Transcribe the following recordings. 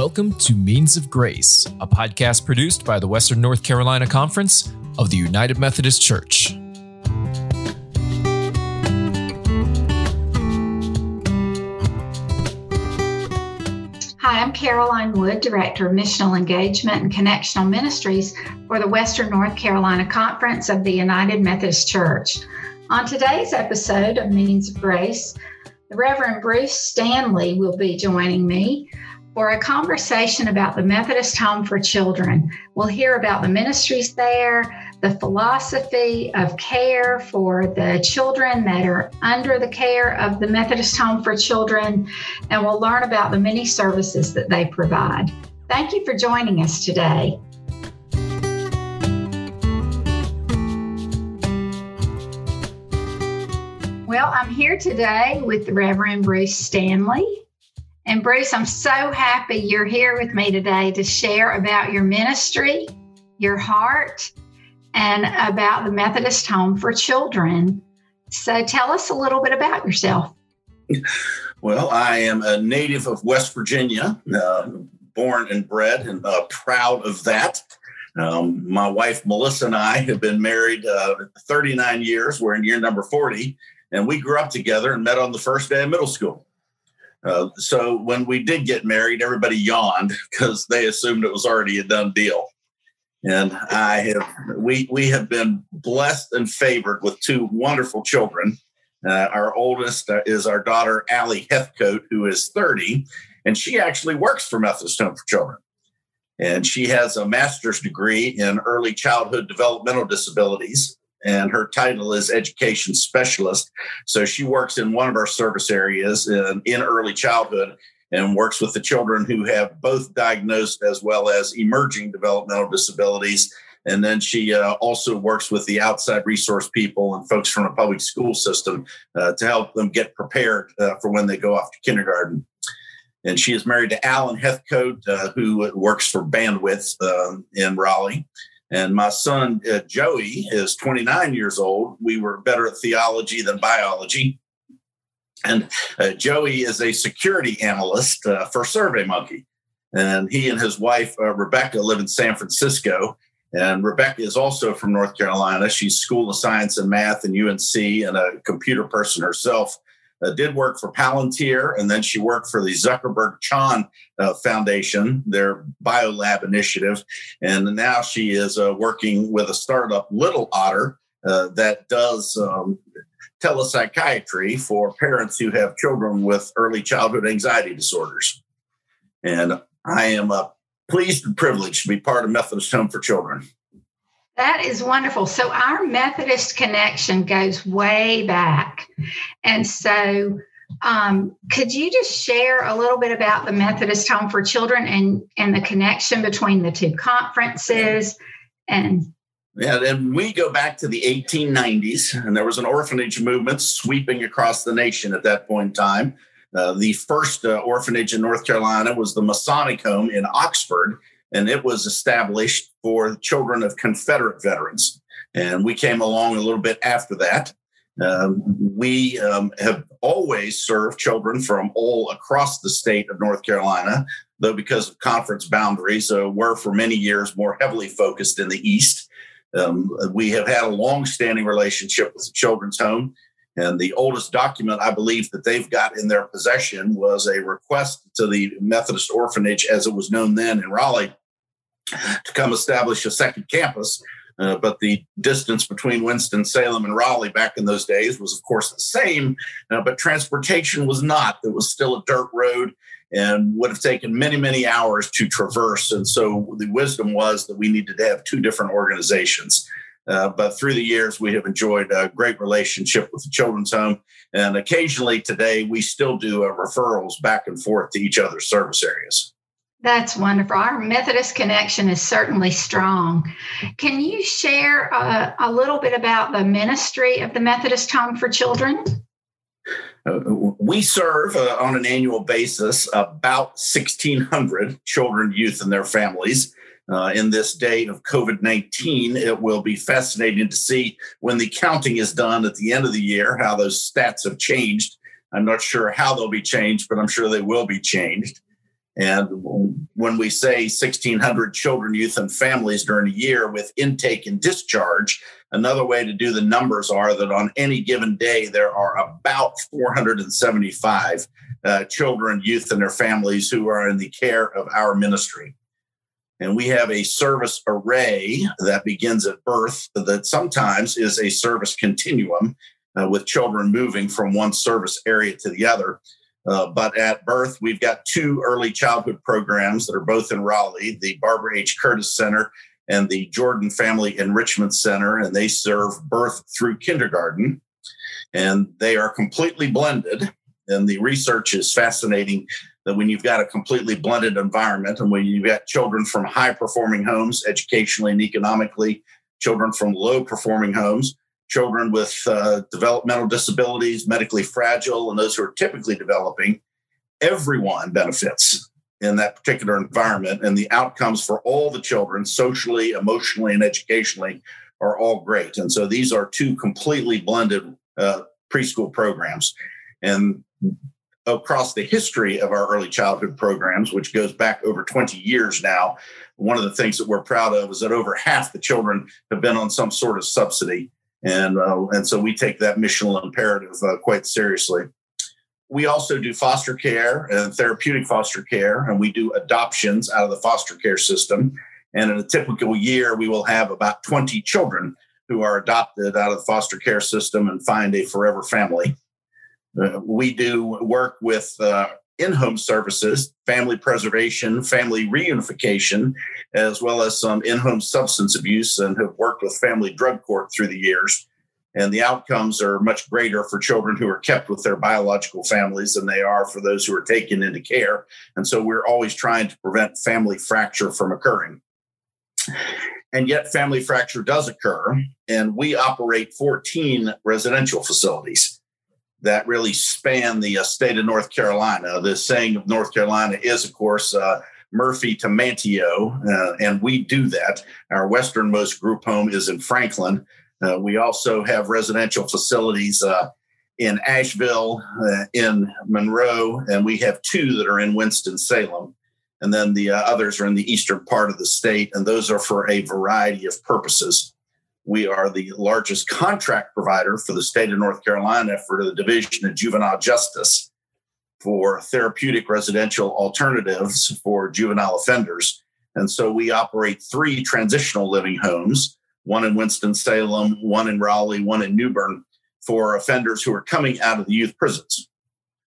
Welcome to Means of Grace, a podcast produced by the Western North Carolina Conference of the United Methodist Church. Hi, I'm Caroline Wood, Director of Missional Engagement and Connectional Ministries for the Western North Carolina Conference of the United Methodist Church. On today's episode of Means of Grace, the Reverend Bruce Stanley will be joining me for a conversation about the Methodist Home for Children. We'll hear about the ministries there, the philosophy of care for the children that are under the care of the Methodist Home for Children, and we'll learn about the many services that they provide. Thank you for joining us today. Well, I'm here today with the Reverend Bruce Stanley. And Bruce, I'm so happy you're here with me today to share about your ministry, your heart, and about the Methodist Home for Children. So tell us a little bit about yourself. Well, I am a native of West Virginia, born and bred, and proud of that. My wife, Melissa, and I have been married 39 years. We're in year number 40, and we grew up together and met on the first day of middle school. So when we did get married, everybody yawned because they assumed it was already a done deal. And we have been blessed and favored with two wonderful children. Our oldest is our daughter, Allie Heathcote, who is 30, and she actually works for Methodist Home for Children. And she has a master's degree in early childhood developmental disabilities, and her title is education specialist. So she works in one of our service areas in early childhood and works with the children who have both diagnosed as well as emerging developmental disabilities. And then she also works with the outside resource people and folks from the public school system to help them get prepared for when they go off to kindergarten. And she is married to Alan Heathcote, who works for Bandwidth in Raleigh. And my son, Joey, is 29 years old. We were better at theology than biology. And Joey is a security analyst for SurveyMonkey. And he and his wife, Rebecca, live in San Francisco. And Rebecca is also from North Carolina. She's School of Science and Math in UNC and a computer person herself. Did work for Palantir, and then she worked for the Zuckerberg-Chan Foundation, their biolab initiative. And now she is working with a startup, Little Otter, that does telepsychiatry for parents who have children with early childhood anxiety disorders. And I am pleased and privileged to be part of Methodist Home for Children. That is wonderful. So our Methodist connection goes way back. And so could you just share a little bit about the Methodist Home for Children and the connection between the two conferences? Yeah, and we go back to the 1890s, and there was an orphanage movement sweeping across the nation at that point in time. The first orphanage in North Carolina was the Masonic Home in Oxford, and it was established for children of Confederate veterans. And we came along a little bit after that. We have always served children from all across the state of North Carolina, though because of conference boundaries, we're for many years more heavily focused in the East. We have had a long-standing relationship with the Children's Home. And the oldest document I believe that they've got in their possession was a request to the Methodist Orphanage, as it was known then in Raleigh, to come establish a second campus. But the distance between Winston-Salem and Raleigh back in those days was, of course, the same, but transportation was not. There was still a dirt road and would have taken many, many hours to traverse. And so the wisdom was that we needed to have two different organizations. But through the years, we have enjoyed a great relationship with the Children's Home. And occasionally today, we still do referrals back and forth to each other's service areas. That's wonderful. Our Methodist connection is certainly strong. Can you share a little bit about the ministry of the Methodist Home for Children? We serve on an annual basis about 1,600 children, youth, and their families. In this day of COVID-19, it will be fascinating to see when the counting is done at the end of the year, how those stats have changed. I'm not sure how they'll be changed, but I'm sure they will be changed. And when we say 1,600 children, youth, and families during a year with intake and discharge, another way to do the numbers are that on any given day, there are about 475 children, youth, and their families who are in the care of our ministry. And we have a service array that begins at birth that sometimes is a service continuum with children moving from one service area to the other. But at birth, we've got 2 early childhood programs that are both in Raleigh, the Barbara H. Curtis Center and the Jordan Family Enrichment Center, and they serve birth through kindergarten. And they are completely blended. And the research is fascinating that when you've got a completely blended environment and when you've got children from high-performing homes, educationally and economically, children from low-performing homes, children with developmental disabilities, medically fragile, and those who are typically developing, everyone benefits in that particular environment. And the outcomes for all the children, socially, emotionally, and educationally, are all great. And so these are 2 completely blended preschool programs. And across the history of our early childhood programs, which goes back over 20 years now, one of the things that we're proud of is that over half the children have been on some sort of subsidy. And so we take that missional imperative quite seriously. We also do foster care and therapeutic foster care, and we do adoptions out of the foster care system. And in a typical year, we will have about 20 children who are adopted out of the foster care system and find a forever family. We do work with in-home services, family preservation, family reunification, as well as some in-home substance abuse, and have worked with family drug court through the years. And the outcomes are much greater for children who are kept with their biological families than they are for those who are taken into care. And so we're always trying to prevent family fracture from occurring. And yet family fracture does occur, and we operate 14 residential facilities that really span the state of North Carolina. The saying of North Carolina is, of course, Murphy to Manteo, and we do that. Our westernmost group home is in Franklin. We also have residential facilities in Asheville, in Monroe, and we have 2 that are in Winston-Salem. And then the others are in the eastern part of the state, and those are for a variety of purposes. We are the largest contract provider for the state of North Carolina for the Division of Juvenile Justice for therapeutic residential alternatives for juvenile offenders. And so we operate 3 transitional living homes, one in Winston-Salem, one in Raleigh, one in New Bern, for offenders who are coming out of the youth prisons,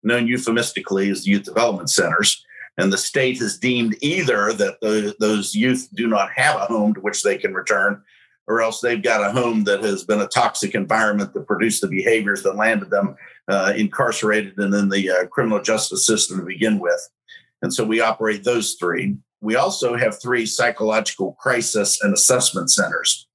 known euphemistically as the youth development centers. And the state has deemed either that those youth do not have a home to which they can return, or else they've got a home that has been a toxic environment that produced the behaviors that landed them incarcerated and in the criminal justice system to begin with. And so we operate those 3. We also have 3 psychological crisis and assessment centers.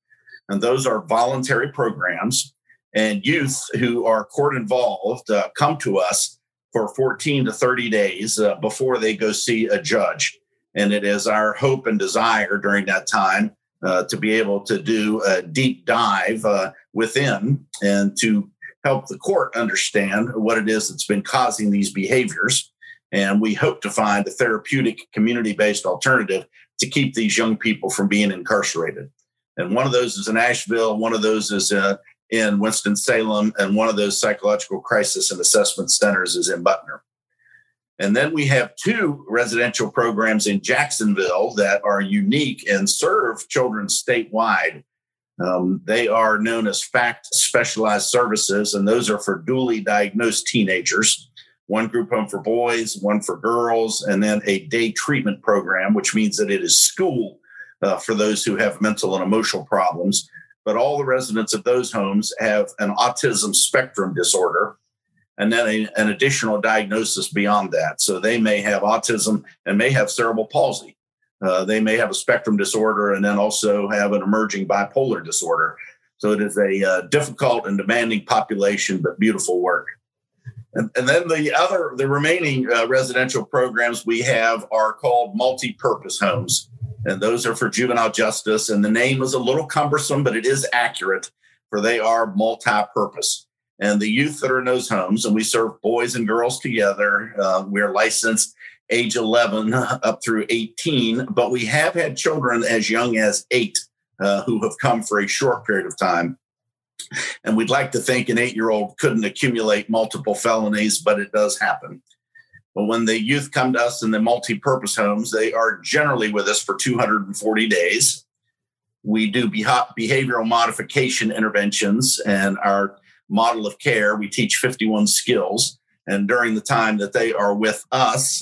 And those are voluntary programs. And youth who are court involved come to us for 14 to 30 days before they go see a judge. And it is our hope and desire during that time to be able to do a deep dive within and to help the court understand what it is that's been causing these behaviors. And we hope to find a therapeutic, community-based alternative to keep these young people from being incarcerated. And one of those is in Asheville, one of those is in Winston-Salem, and one of those psychological crisis and assessment centers is in Butner. And then we have 2 residential programs in Jacksonville that are unique and serve children statewide. They are known as FACT Specialized Services, and those are for duly diagnosed teenagers. One group home for boys, one for girls, and then a day treatment program, which means that it is school for those who have mental and emotional problems. But all the residents of those homes have an autism spectrum disorder, and then an additional diagnosis beyond that. So they may have autism and may have cerebral palsy. They may have a spectrum disorder and then also have an emerging bipolar disorder. So it is a difficult and demanding population, but beautiful work. And then the remaining residential programs we have are called multi-purpose homes. And those are for juvenile justice. And the name is a little cumbersome, but it is accurate, for they are multi-purpose. And the youth that are in those homes, and we serve boys and girls together. We're licensed age 11 up through 18, but we have had children as young as 8 who have come for a short period of time. And we'd like to think an 8-year-old couldn't accumulate multiple felonies, but it does happen. But when the youth come to us in the multi-purpose homes, they are generally with us for 240 days. We do behavioral modification interventions, and our model of care, we teach 51 skills. And during the time that they are with us,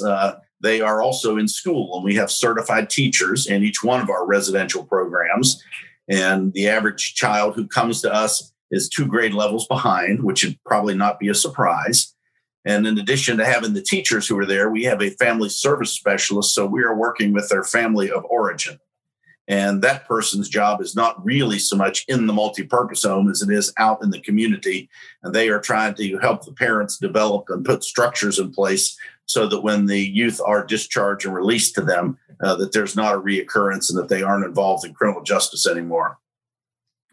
they are also in school, and we have certified teachers in each one of our residential programs. And the average child who comes to us is 2 grade levels behind, which would probably not be a surprise. And in addition to having the teachers who are there, we have a family service specialist. So we are working with their family of origin. And that person's job is not really so much in the multipurpose home as it is out in the community. And they are trying to help the parents develop and put structures in place so that when the youth are discharged and released to them, that there's not a reoccurrence and that they aren't involved in criminal justice anymore.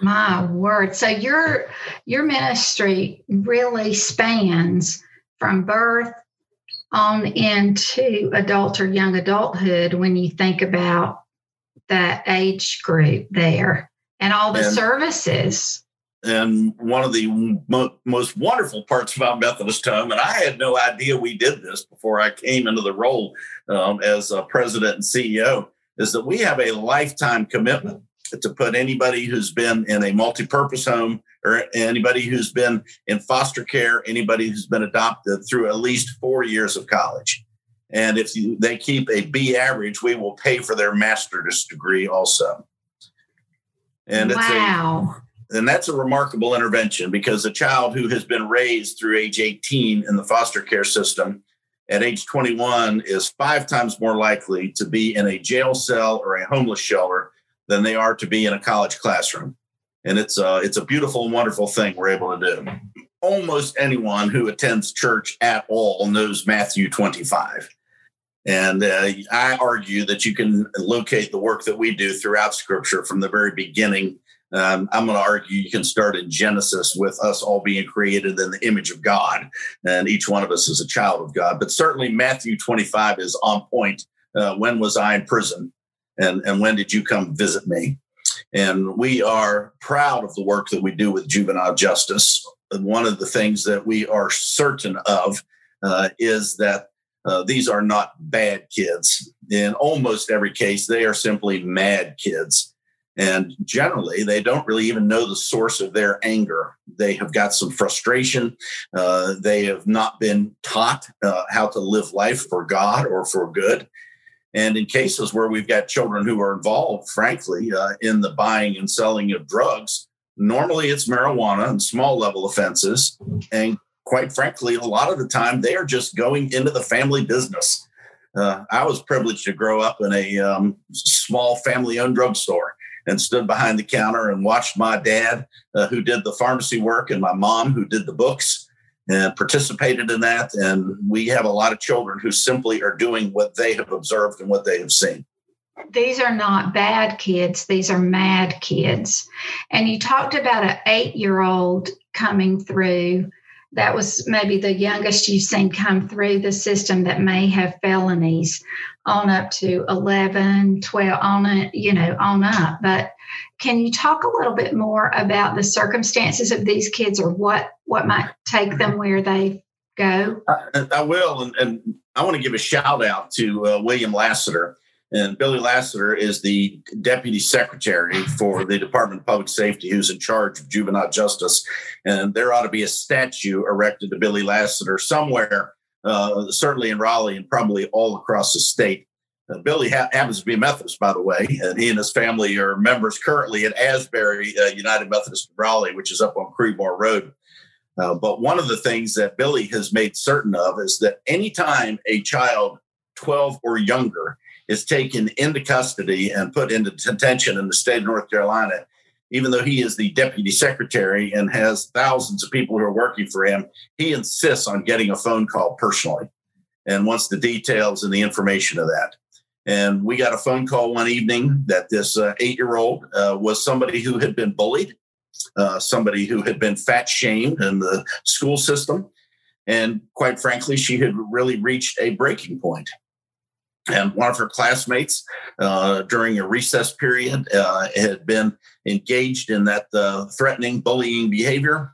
My word. So your ministry really spans from birth on into adult or young adulthood when you think about that age group there and all the services. And one of the most wonderful parts about Methodist Home, and I had no idea we did this before I came into the role as president and CEO, is that we have a lifetime commitment to put anybody who's been in a multi-purpose home or anybody who's been in foster care, anybody who's been adopted through at least 4 years of college. And if they keep a B average, we will pay for their master's degree also. And wow. And that's a remarkable intervention, because a child who has been raised through age 18 in the foster care system at age 21 is 5 times more likely to be in a jail cell or a homeless shelter than they are to be in a college classroom. And it's a beautiful and wonderful thing we're able to do. Almost anyone who attends church at all knows Matthew 25. And I argue that you can locate the work that we do throughout Scripture from the very beginning. I'm going to argue you can start in Genesis with us all being created in the image of God, and each one of us is a child of God. But certainly Matthew 25 is on point. When was I in prison? And when did you come visit me? And we are proud of the work that we do with juvenile justice. And one of the things that we are certain of is that these are not bad kids. In almost every case, they are simply mad kids. And generally, they don't really even know the source of their anger. They have got some frustration. They have not been taught how to live life for God or for good. And in cases where we've got children who are involved, frankly, in the buying and selling of drugs, normally it's marijuana and small level offenses. And quite frankly, a lot of the time they are just going into the family business. I was privileged to grow up in a small family-owned drugstore and stood behind the counter and watched my dad, who did the pharmacy work, and my mom, who did the books, and participated in that. And we have a lot of children who simply are doing what they have observed and what they have seen. These are not bad kids. These are mad kids. And you talked about an 8-year-old coming through. That was maybe the youngest you've seen come through the system that may have felonies, on up to 11, 12, on up. But can you talk a little bit more about the circumstances of these kids, or what might take them where they go? I will. And I want to give a shout out to William Lassiter. And Billy Lassiter is the deputy secretary for the Department of Public Safety, who's in charge of juvenile justice. And there ought to be a statue erected to Billy Lassiter somewhere, certainly in Raleigh and probably all across the state. Billy happens to be a Methodist, by the way, and he and his family are members currently at Asbury United Methodist Raleigh, which is up on Creedmoor Road. But one of the things that Billy has made certain of is that anytime a child 12 or younger is taken into custody and put into detention in the state of North Carolina, even though he is the deputy secretary and has thousands of people who are working for him, he insists on getting a phone call personally and wants the details and the information of that. And we got a phone call one evening that this 8-year-old was somebody who had been bullied, somebody who had been fat shamed in the school system. And quite frankly, she had really reached a breaking point. And one of her classmates during a recess period had been engaged in that threatening, bullying behavior.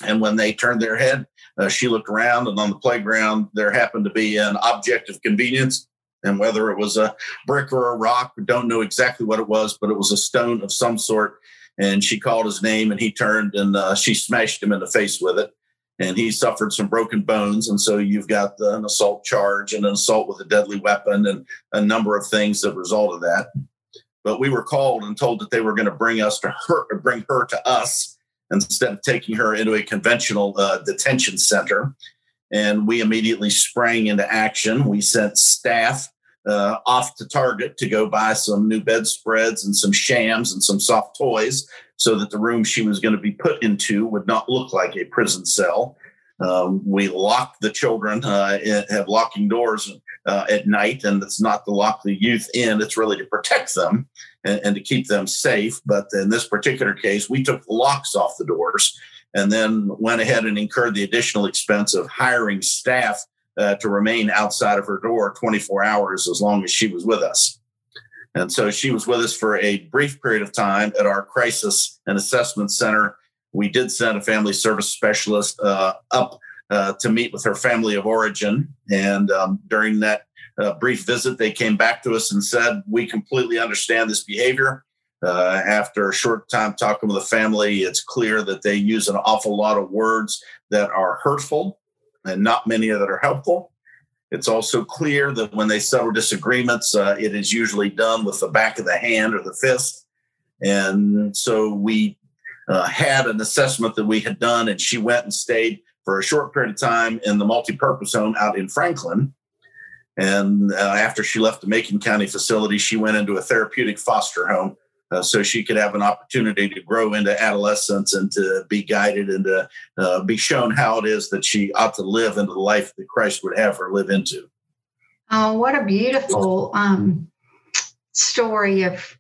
And when they turned their head, she looked around, and on the playground, there happened to be an object of convenience. And whether it was a brick or a rock, we don't know exactly what it was, but it was a stone of some sort. And she called his name, and he turned, and she smashed him in the face with it. And he suffered some broken bones. And so you've got an assault charge and an assault with a deadly weapon and a number of things that result of that. But we were called and told that they were going to bring her to us instead of taking her into a conventional detention center. And we immediately sprang into action. We sent staff off to Target to go buy some new bedspreads and some shams and some soft toys so that the room she was going to be put into would not look like a prison cell. We locked the children, have locking doors at night, and it's not to lock the youth in, it's really to protect them and to keep them safe. But in this particular case, we took the locks off the doors and then went ahead and incurred the additional expense of hiring staff to remain outside of her door 24 hours as long as she was with us. And so she was with us for a brief period of time at our crisis and assessment center. We did send a family service specialist up to meet with her family of origin. And during that brief visit, they came back to us and said, we completely understand this behavior. After a short time talking with the family, it's clear that they use an awful lot of words that are hurtful and not many that are helpful. It's also clear that when they settle disagreements, it is usually done with the back of the hand or the fist. And so we had an assessment that we had done, and she went and stayed for a short period of time in the multipurpose home out in Franklin. And after she left the Macon County facility, she went into a therapeutic foster home so she could have an opportunity to grow into adolescence and to be guided and to be shown how it is that she ought to live into the life that Christ would have her live into. Oh, what a beautiful story of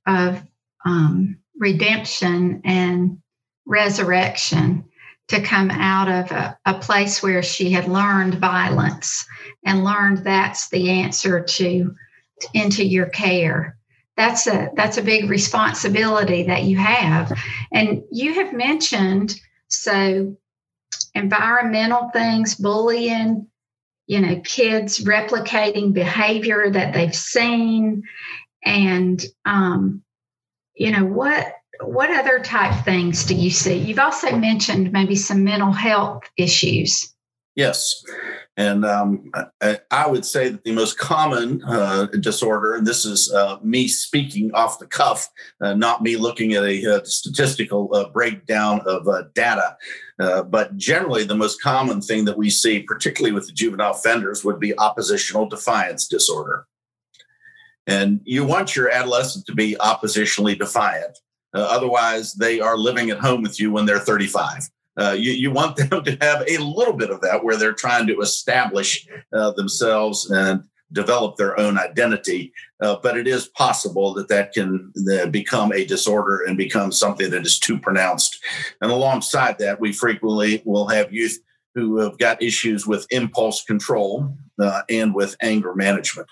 redemption and resurrection, to come out of a place where she had learned violence and learned that's the answer into your care. That's a big responsibility that you have. And you have mentioned, so environmental things, bullying, kids replicating behavior that they've seen, and what other type things do you see? You've also mentioned maybe some mental health issues. Yes. And I would say that the most common disorder, and this is me speaking off the cuff, not me looking at a statistical breakdown of data, but generally the most common thing that we see, particularly with the juvenile offenders, would be oppositional defiance disorder. And you want your adolescent to be oppositionally defiant. Otherwise, they are living at home with you when they're 35. You want them to have a little bit of that where they're trying to establish themselves and develop their own identity. But it is possible that can become a disorder and become something that is too pronounced. And alongside that, we frequently will have youth who have got issues with impulse control and with anger management.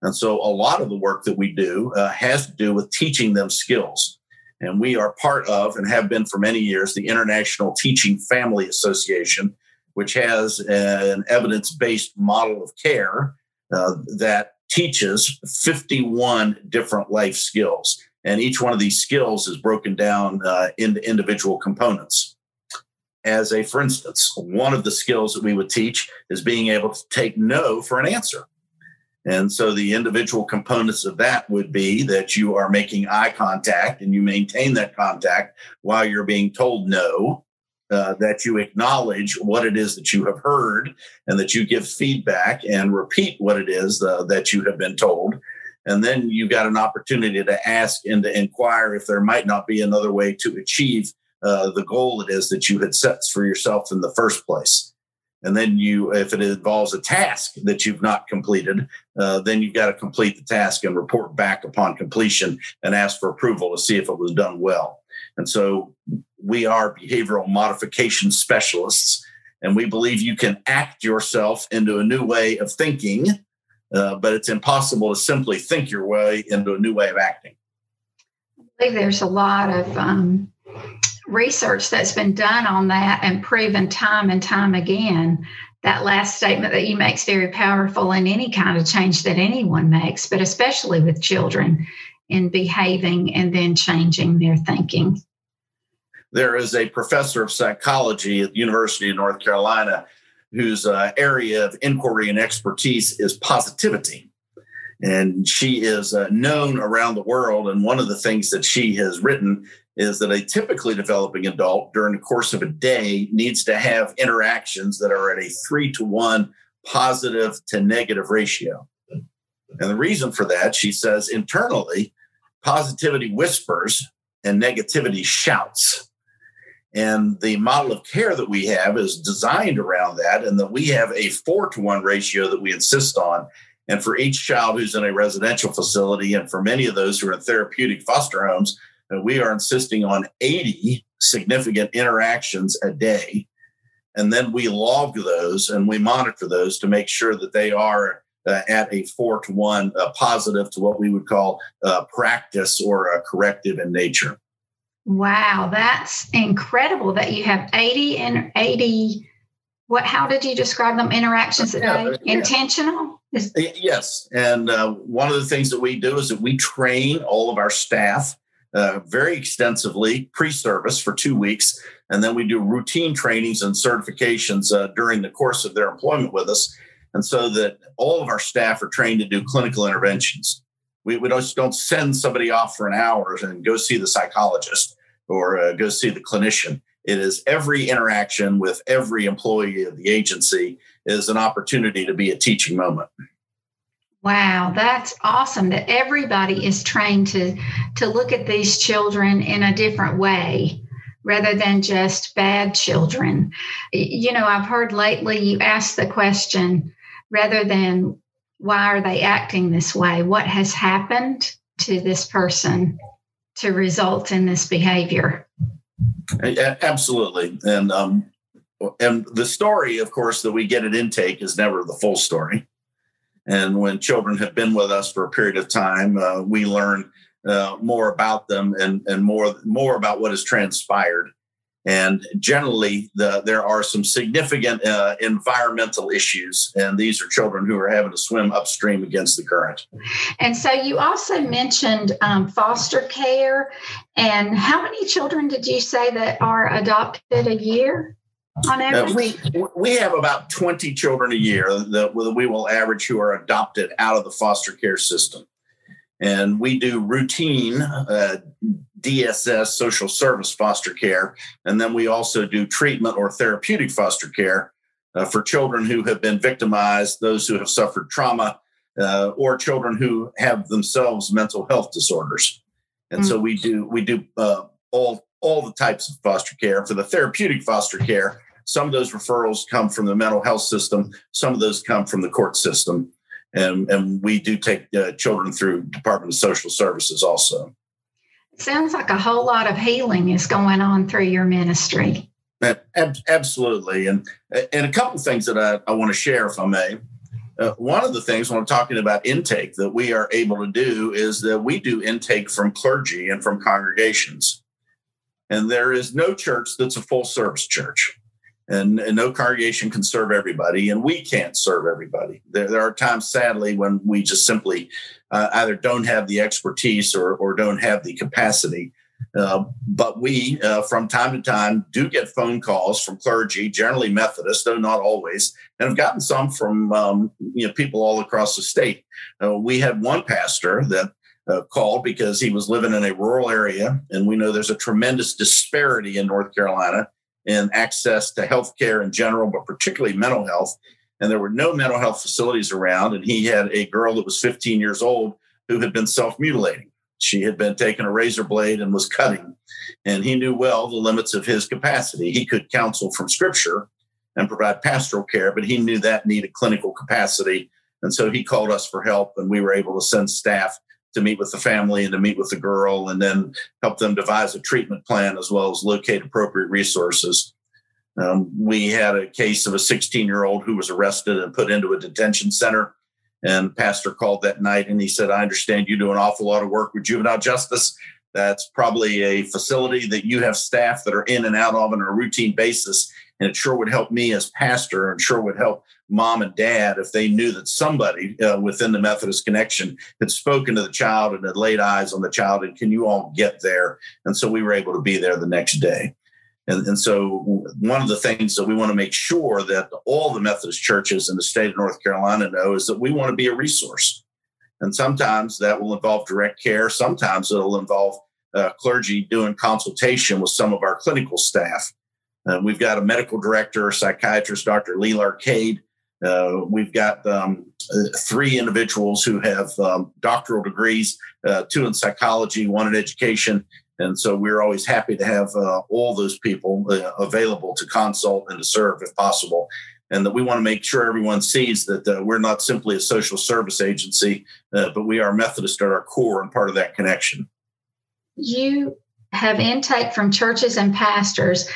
And so a lot of the work that we do has to do with teaching them skills. And we are part of, and have been for many years, the International Teaching Family Association, which has an evidence-based model of care that teaches 51 different life skills. And each one of these skills is broken down into individual components. For instance, one of the skills that we would teach is being able to take no for an answer. And so the individual components of that would be that you are making eye contact and you maintain that contact while you're being told no, that you acknowledge what it is that you have heard and that you give feedback and repeat what it is that you have been told. And then you got an opportunity to ask and to inquire if there might not be another way to achieve the goal it is that you had set for yourself in the first place. And then if it involves a task that you've not completed, then you've got to complete the task and report back upon completion and ask for approval to see if it was done well. And so we are behavioral modification specialists, and we believe you can act yourself into a new way of thinking but it's impossible to simply think your way into a new way of acting. I believe there's a lot of research that's been done on that and proven time and time again. That last statement that you make is very powerful in any kind of change that anyone makes, but especially with children in behaving and then changing their thinking. There is a professor of psychology at the University of North Carolina whose area of inquiry and expertise is positivity. And she is known around the world. And one of the things that she has written is that a typically developing adult during the course of a day needs to have interactions that are at a 3-to-1 positive to negative ratio. And the reason for that, she says, internally, positivity whispers and negativity shouts. And the model of care that we have is designed around that, and that we have a 4-to-1 ratio that we insist on. And for each child who's in a residential facility, and for many of those who are in therapeutic foster homes, we are insisting on 80 significant interactions a day. And then we log those and we monitor those to make sure that they are at a 4-to-1 positive to what we would call practice or corrective in nature. Wow, that's incredible that you have 80 and 80. How did you describe them? Interactions a day? Yeah. Intentional? Yes. And one of the things that we do is that we train all of our staff very extensively pre-service for 2 weeks. And then we do routine trainings and certifications during the course of their employment with us. And so that all of our staff are trained to do clinical interventions. We just don't send somebody off for an hour and go see the psychologist or go see the clinician. It is every interaction with every employee of the agency is an opportunity to be a teaching moment. Wow, that's awesome that everybody is trained to look at these children in a different way rather than just bad children. You know, I've heard lately you ask the question rather than why are they acting this way? What has happened to this person to result in this behavior? Absolutely. And the story, of course, that we get at intake is never the full story. And when children have been with us for a period of time, we learn more about them and more about what has transpired. And generally, there are some significant environmental issues, and these are children who are having to swim upstream against the current. And so you also mentioned foster care. And how many children did you say that are adopted a year? On average? We have about 20 children a year that we will average who are adopted out of the foster care system. And we do routine DSS, social service foster care. And then we also do treatment or therapeutic foster care for children who have been victimized, those who have suffered trauma, or children who have themselves mental health disorders. And so we do all the types of foster care. For the therapeutic foster care, some of those referrals come from the mental health system. Some of those come from the court system. And we do take children through Department of Social Services also. It sounds like a whole lot of healing is going on through your ministry. Absolutely. And a couple of things that I want to share, if I may. One of the things when I'm talking about intake that we are able to do is that we do intake from clergy and from congregations. And there is no church that's a full service church. And no congregation can serve everybody, and we can't serve everybody. There are times, sadly, when we just simply either don't have the expertise or don't have the capacity. But we, from time to time, do get phone calls from clergy, generally Methodist, though not always, and have gotten some from people all across the state. We had one pastor that called because he was living in a rural area, and we know there's a tremendous disparity in North Carolina in access to health care in general, but particularly mental health. And there were no mental health facilities around. And he had a girl that was 15 years old who had been self-mutilating. She had been taking a razor blade and was cutting. And he knew well the limits of his capacity. He could counsel from scripture and provide pastoral care, but he knew that needed clinical capacity. And so he called us for help, and we were able to send staff to meet with the family and to meet with the girl and then help them devise a treatment plan as well as locate appropriate resources. We had a case of a 16-year-old who was arrested and put into a detention center. And the pastor called that night and he said, I understand you do an awful lot of work with juvenile justice. That's probably a facility that you have staff that are in and out of on a routine basis. And it sure would help me as pastor, and sure would help mom and dad if they knew that somebody within the Methodist Connection had spoken to the child and had laid eyes on the child. And can you all get there? And so we were able to be there the next day. And so one of the things that we want to make sure that all the Methodist churches in the state of North Carolina know is that we want to be a resource. And sometimes that will involve direct care. Sometimes it'll involve clergy doing consultation with some of our clinical staff. We've got a medical director, a psychiatrist, Dr. Lee Arcade. We've got 3 individuals who have doctoral degrees, 2 in psychology, 1 in education. And so we're always happy to have all those people available to consult and to serve if possible. And that we want to make sure everyone sees that we're not simply a social service agency, but we are Methodist at our core and part of that connection. You have intake from churches and pastors.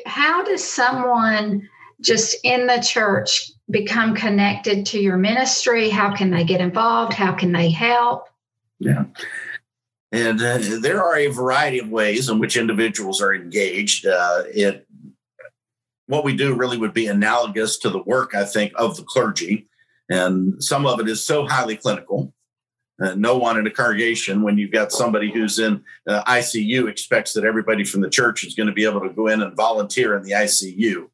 How does someone just in the church become connected to your ministry? How can they get involved? How can they help? Yeah. And there are a variety of ways in which individuals are engaged. What we do really would be analogous to the work, I think, of the clergy. And some of it is so highly clinical. No one in a congregation, when you've got somebody who's in ICU, expects that everybody from the church is going to be able to go in and volunteer in the ICU.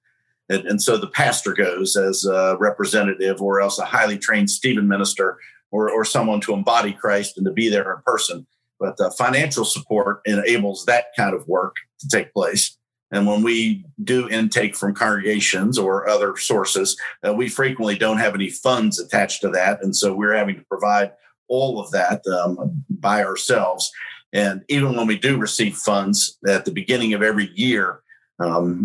And so the pastor goes as a representative, or else a highly trained Stephen minister, or someone to embody Christ and to be there in person. But financial support enables that kind of work to take place. And when we do intake from congregations or other sources, we frequently don't have any funds attached to that. And so we're having to provide all of that by ourselves. And even when we do receive funds at the beginning of every year,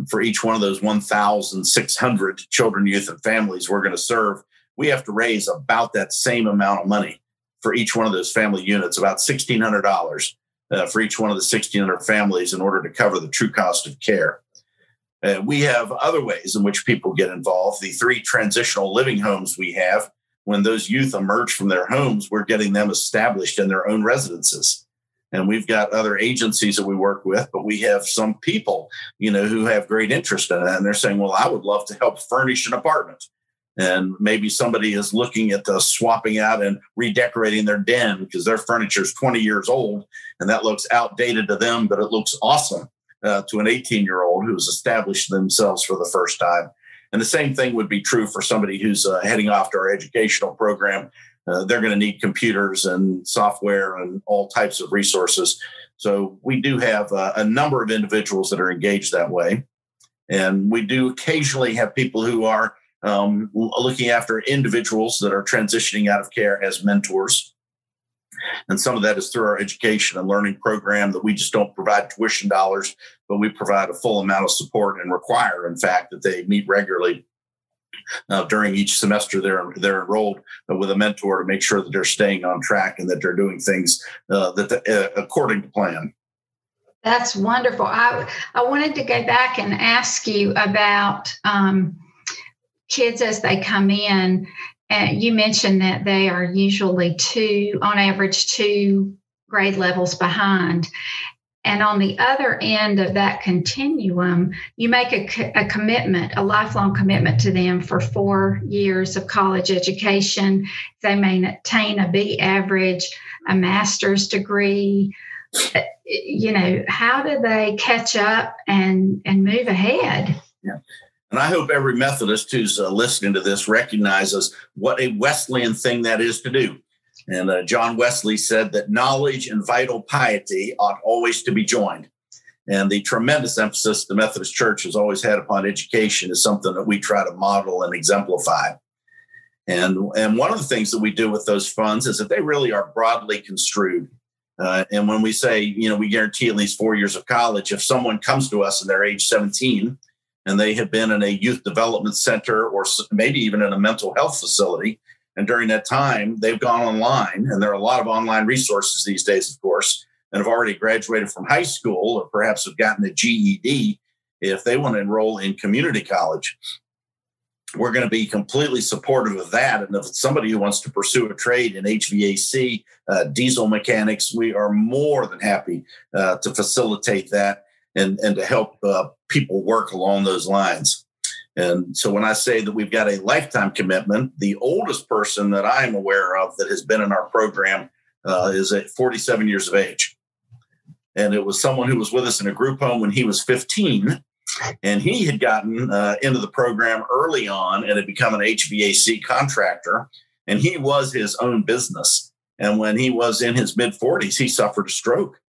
for each one of those 1,600 children, youth, and families we're going to serve, we have to raise about that same amount of money for each one of those family units, about $1,600 for each one of the 1,600 families in order to cover the true cost of care. We have other ways in which people get involved. The 3 transitional living homes we have, when those youth emerge from their homes, we're getting them established in their own residences. And we've got other agencies that we work with, but we have some people, who have great interest in that. And they're saying, well, I would love to help furnish an apartment. And maybe somebody is looking at swapping out and redecorating their den because their furniture is 20 years old and that looks outdated to them, but it looks awesome to an 18-year-old who's established themselves for the first time. And the same thing would be true for somebody who's heading off to our educational program. They're going to need computers and software and all types of resources. So we do have a number of individuals that are engaged that way. And we do occasionally have people who are looking after individuals that are transitioning out of care as mentors. And some of that is through our education and learning program that we just don't provide tuition dollars, but we provide a full amount of support and require, in fact, that they meet regularly during each semester they're enrolled with a mentor to make sure that they're staying on track and that they're doing things according to plan. That's wonderful. I wanted to go back and ask you about kids as they come in. You mentioned that they are usually on average, 2 grade levels behind. And on the other end of that continuum, you make a commitment, a lifelong commitment to them for 4 years of college education. They maintain a B average, a master's degree. How do they catch up and move ahead? Yeah. And I hope every Methodist who's listening to this recognizes what a Wesleyan thing that is to do. And John Wesley said that knowledge and vital piety ought always to be joined. And the tremendous emphasis the Methodist Church has always had upon education is something that we try to model and exemplify. And one of the things that we do with those funds is that they really are broadly construed. And when we say, we guarantee at least 4 years of college, if someone comes to us and they're age 17 and they have been in a youth development center or maybe even in a mental health facility, and during that time, they've gone online, and there are a lot of online resources these days, of course, and have already graduated from high school or perhaps have gotten a GED if they want to enroll in community college. we're going to be completely supportive of that. And if it's somebody who wants to pursue a trade in HVAC, diesel mechanics, we are more than happy to facilitate that and to help people work along those lines. And so when I say that we've got a lifetime commitment, the oldest person that I am aware of that has been in our program is at 47 years of age. And it was someone who was with us in a group home when he was 15. And he had gotten into the program early on and had become an HVAC contractor. And he was his own business. And when he was in his mid-40s, he suffered a stroke,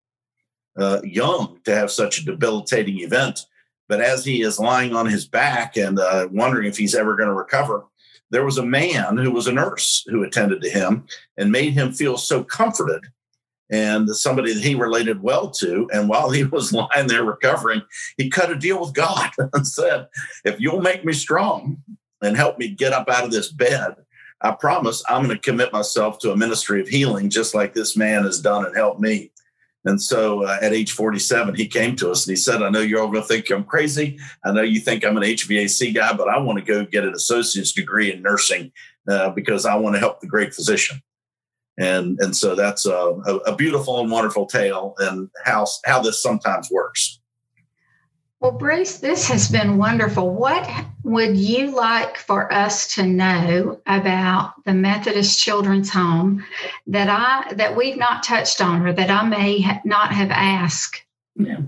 young to have such a debilitating event. But as he is lying on his back and wondering if he's ever going to recover, there was a man who was a nurse who attended to him and made him feel so comforted, and somebody that he related well to. And while he was lying there recovering, he cut a deal with God and said, if you'll make me strong and help me get up out of this bed, I promise I'm going to commit myself to a ministry of healing, just like this man has done and helped me. And so at age 47, he came to us and he said, I know you're all going to think I'm crazy. I know you think I'm an HVAC guy, but I want to go get an associate's degree in nursing because I want to help the great physician. And so that's a beautiful and wonderful tale, and how this sometimes works. Well, Bruce, this has been wonderful. What would you like for us to know about the Methodist Children's Home that we've not touched on, or that I may not have asked? Yeah,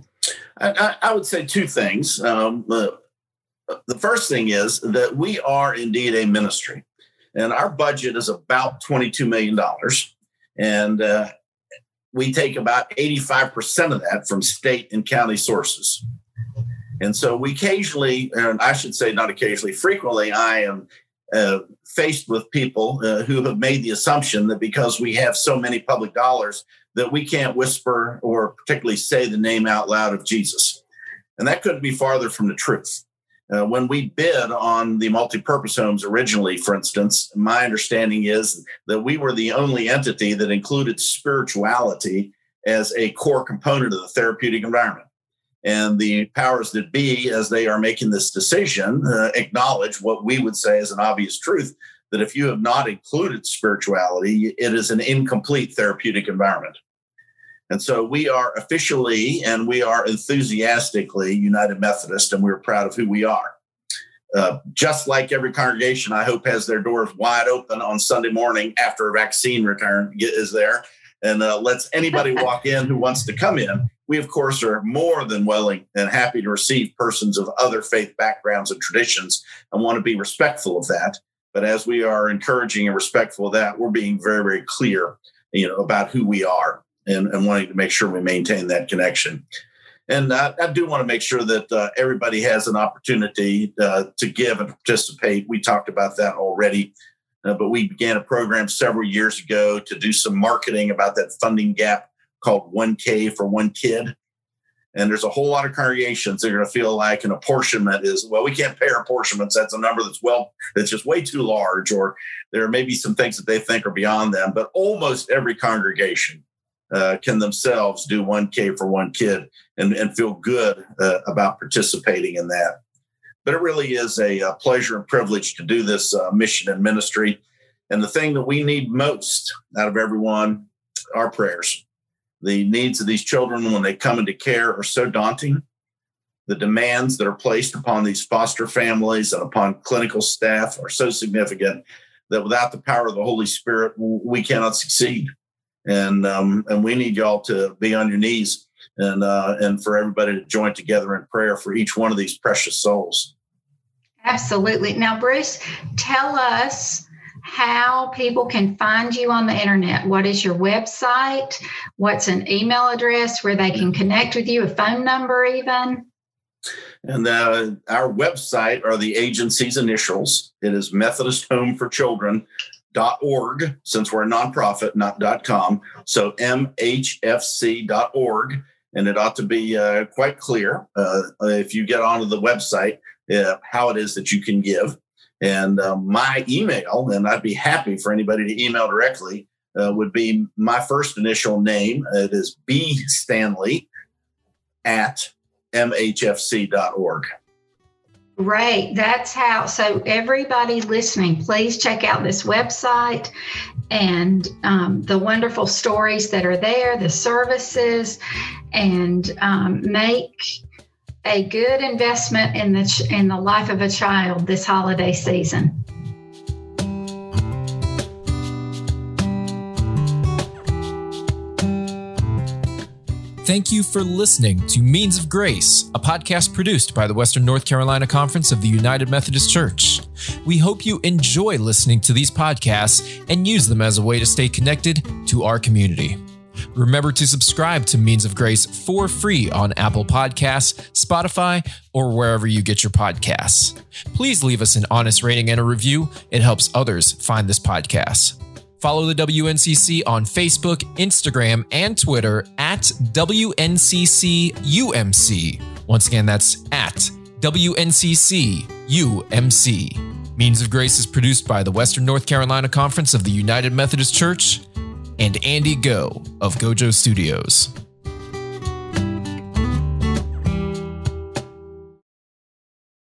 I would say two things. The first thing is that we are indeed a ministry. And our budget is about $22 million. And we take about 85% of that from state and county sources. And so we occasionally, and I should say not occasionally, frequently, I am faced with people who have made the assumption that because we have so many public dollars that we can't whisper or particularly say the name out loud of Jesus. And that couldn't be farther from the truth. When we bid on the multipurpose homes originally, for instance, my understanding is that we were the only entity that included spirituality as a core component of the therapeutic environment. And the powers that be, as they are making this decision, acknowledge what we would say is an obvious truth, that if you have not included spirituality, it is an incomplete therapeutic environment. And so we are officially and we are enthusiastically United Methodist, and we're proud of who we are. Just like every congregation, I hope, has their doors wide open on Sunday morning after a vaccine return is there, and lets anybody walk in who wants to come in. We, of course, are more than willing and happy to receive persons of other faith backgrounds and traditions, and want to be respectful of that. But as we are encouraging and respectful of that, we're being very, very clear, about who we are. And wanting to make sure we maintain that connection. And I do want to make sure that everybody has an opportunity to give and participate. We talked about that already, but we began a program several years ago to do some marketing about that funding gap called 1K for One Kid. And there's a whole lot of congregations that are going to feel like an apportionment is, well, we can't pay our apportionments. That's a number that's just way too large, or there may be some things that they think are beyond them. But almost every congregation can themselves do 1K for One Kid and feel good about participating in that. But it really is a pleasure and privilege to do this mission and ministry. And the thing that we need most out of everyone are prayers. The needs of these children when they come into care are so daunting. The demands that are placed upon these foster families and upon clinical staff are so significant that without the power of the Holy Spirit, we cannot succeed. And we need y'all to be on your knees and for everybody to join together in prayer for each one of these precious souls. Absolutely. Now, Bruce, tell us how people can find you on the internet. What is your website? What's an email address where they can connect with you, a phone number even? And our website are the agency's initials. It is MethodistHomeForChildren.org, since we're a nonprofit, not .com. So MHFC.org. And it ought to be quite clear if you get onto the website how it is that you can give. And my email, and I'd be happy for anybody to email directly, would be my first initial name. It is bstanley@mhfc.org. Great. That's how. So everybody listening, please check out this website and the wonderful stories that are there, the services, and make a good investment in the life of a child this holiday season. Thank you for listening to Means of Grace, a podcast produced by the Western North Carolina Conference of the United Methodist Church. We hope you enjoy listening to these podcasts and use them as a way to stay connected to our community. Remember to subscribe to Means of Grace for free on Apple Podcasts, Spotify, or wherever you get your podcasts. Please leave us an honest rating and a review. It helps others find this podcast. Follow the WNCC on Facebook, Instagram, and Twitter at WNCCUMC. Once again, that's at WNCCUMC. Means of Grace is produced by the Western North Carolina Conference of the United Methodist Church and Andy Go of Gojo Studios.